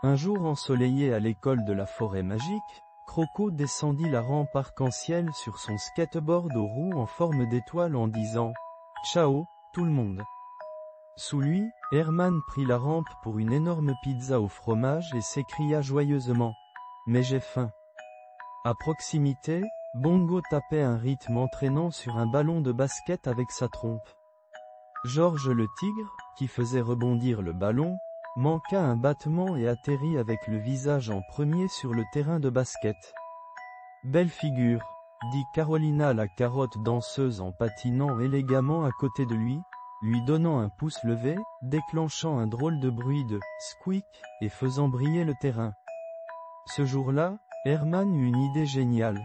Un jour ensoleillé à l'école de la forêt magique, Croco descendit la rampe arc-en-ciel sur son skateboard aux roues en forme d'étoile en disant « Ciao, tout le monde ». Sous lui, Herman prit la rampe pour une énorme pizza au fromage et s'écria joyeusement « Mais j'ai faim ». À proximité, Bongo tapait un rythme entraînant sur un ballon de basket avec sa trompe. Georges le tigre, qui faisait rebondir le ballon, manqua un battement et atterrit avec le visage en premier sur le terrain de basket. « Belle figure », dit Carolina la carotte danseuse en patinant élégamment à côté de lui donnant un pouce levé, déclenchant un drôle de bruit de « squeak » et faisant briller le terrain. Ce jour-là, Herman eut une idée géniale.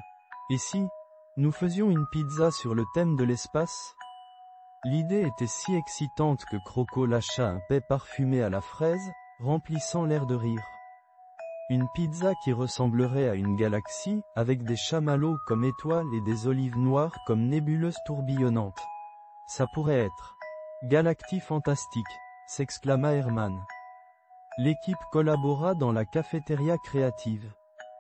Et si nous faisions une pizza sur le thème de l'espace? L'idée était si excitante que Croco lâcha un paix parfumé à la fraise, remplissant l'air de rire. Une pizza qui ressemblerait à une galaxie, avec des chamallows comme étoiles et des olives noires comme nébuleuses tourbillonnantes. Ça pourrait être Galactie fantastique, s'exclama Herman. L'équipe collabora dans la cafétéria créative.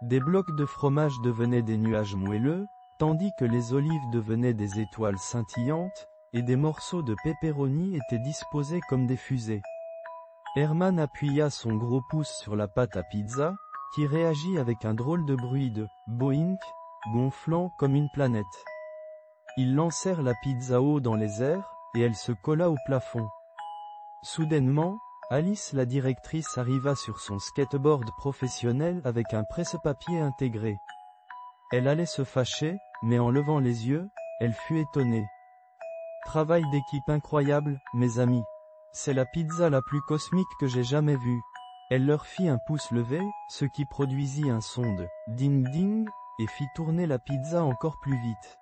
Des blocs de fromage devenaient des nuages moelleux, tandis que les olives devenaient des étoiles scintillantes, et des morceaux de pepperoni étaient disposés comme des fusées. Herman appuya son gros pouce sur la pâte à pizza, qui réagit avec un drôle de bruit de « boink », gonflant comme une planète. Ils lancèrent la pizza haut dans les airs, et elle se colla au plafond. Soudainement, Alice la directrice arriva sur son skateboard professionnel avec un presse-papier intégré. Elle allait se fâcher, mais en levant les yeux, elle fut étonnée. Travail d'équipe incroyable, mes amis. C'est la pizza la plus cosmique que j'ai jamais vue. Elle leur fit un pouce levé, ce qui produisit un son de ding-ding, et fit tourner la pizza encore plus vite.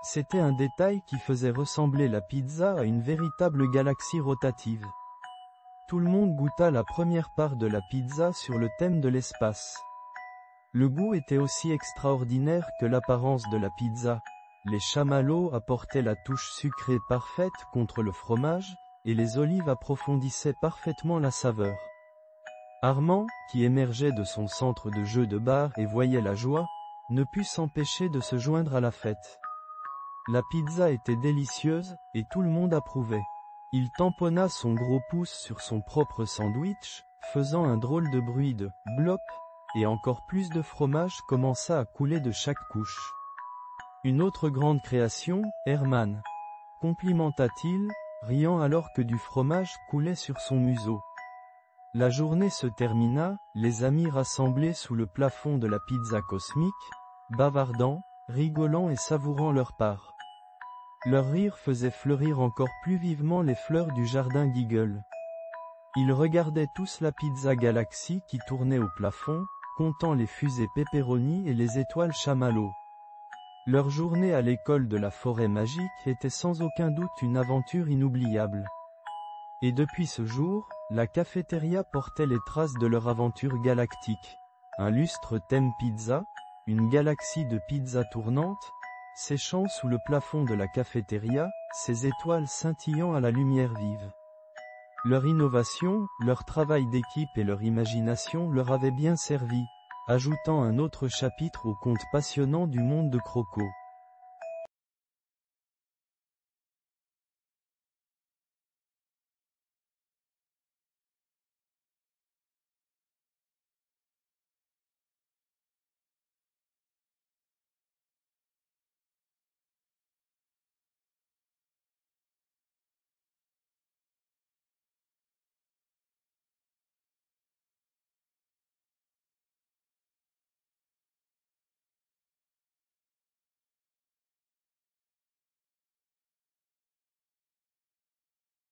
C'était un détail qui faisait ressembler la pizza à une véritable galaxie rotative. Tout le monde goûta la première part de la pizza sur le thème de l'espace. Le goût était aussi extraordinaire que l'apparence de la pizza. Les chamallows apportaient la touche sucrée parfaite contre le fromage, et les olives approfondissaient parfaitement la saveur. Armand, qui émergeait de son centre de jeu de bar et voyait la joie, ne put s'empêcher de se joindre à la fête. La pizza était délicieuse, et tout le monde approuvait. Il tamponna son gros pouce sur son propre sandwich, faisant un drôle de bruit de « blop », et encore plus de fromage commença à couler de chaque couche. Une autre grande création, Herman, complimenta-t-il, riant alors que du fromage coulait sur son museau. La journée se termina, les amis rassemblés sous le plafond de la pizza cosmique, bavardant, rigolant et savourant leur part. Leur rire faisait fleurir encore plus vivement les fleurs du jardin Giggle. Ils regardaient tous la pizza galaxie qui tournait au plafond, comptant les fusées pepperoni et les étoiles chamallows. Leur journée à l'école de la forêt magique était sans aucun doute une aventure inoubliable. Et depuis ce jour, la cafétéria portait les traces de leur aventure galactique. Un lustre thème pizza, une galaxie de pizza tournante, séchant sous le plafond de la cafétéria, ses étoiles scintillant à la lumière vive. Leur innovation, leur travail d'équipe et leur imagination leur avaient bien servi, ajoutant un autre chapitre au conte passionnant du monde de Croco.